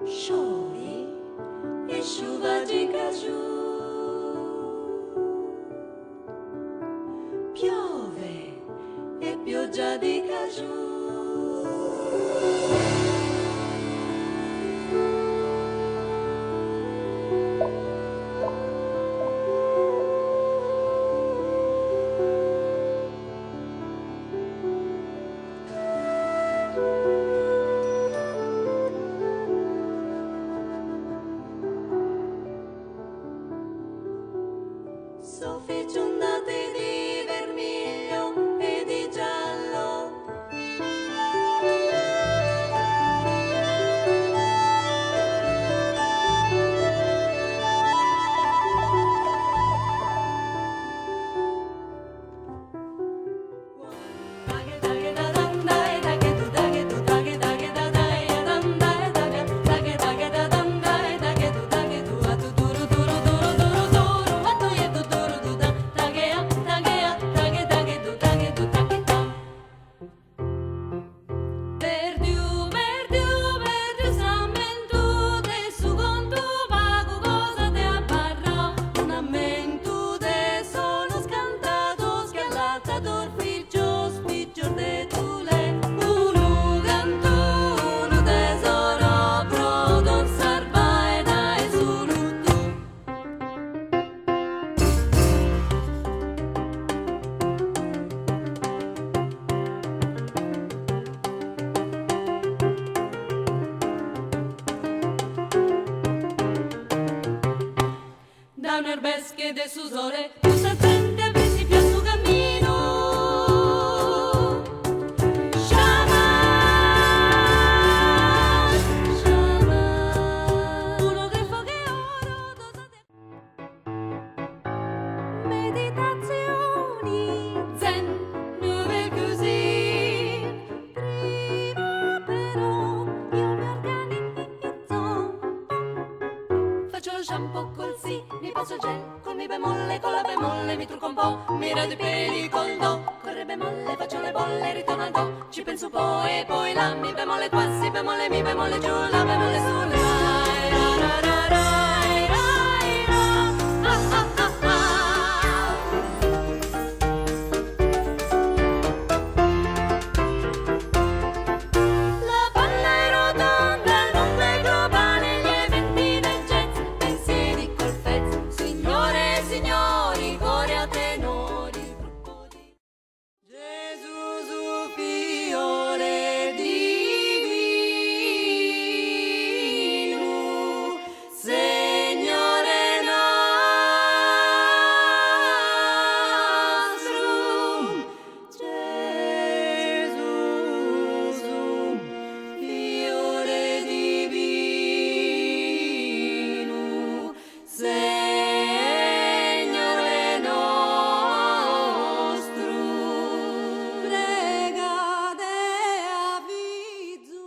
Sciogli e sciuva di caju, piove e pioggia di caju. Soffi giornate di vermiglio e di giallo, da un erbesche de sus ore, usa frente a principio a su camino. Shaman. shampoo col si, mi passo il gel col mi bemolle, con la bemolle mi trucco un po', mi rado i peli col do, con re bemolle faccio le bolle, ritorno al do, ci penso un po' e poi la mi bemolle qua, si bemolle, mi bemolle giù, la bemolle su, rai, ra, ra, ra, rai, rai, ra, ah, ah, ah, ah. La palla è rotonda, il mondo è globale, gli eventi del jazz, pensieri col fez, signore e signori, cori a tenori, gruppo di Gesù su fiore divino, Signore nostrum, Gesù su fiore divino, Signore nostrum, pregate avviso.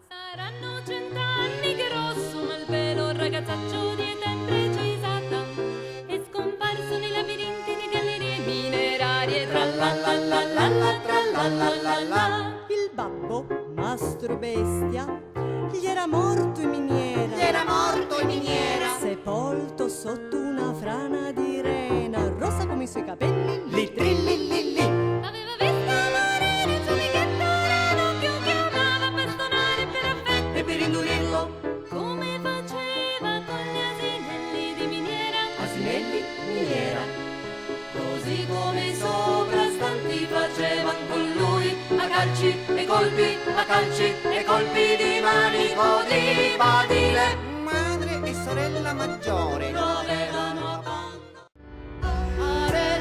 Saranno 100 anni che rosso nel pelo, un ragazzaccio di età imprecisata, è scomparso nei labirinti di gallerie minerarie, tra la la la la la, tra la la la la. Il babbo, mastro bestia, gli era morto in miniera, sepolto sotto una frana di rena, rossa come i suoi capelli, lì trilli lì lì. Aveva visto morire il suo amichetto Ranocchio che amava bastonare per affetto E per indurirlo, come faceva con gli asinelli di miniera, asinelli, miniera, così come i soprastanti facevano con lui, a calci e colpi, a calci e colpi di manico di badile. Madre e sorella maggiore Dovevano abbandonare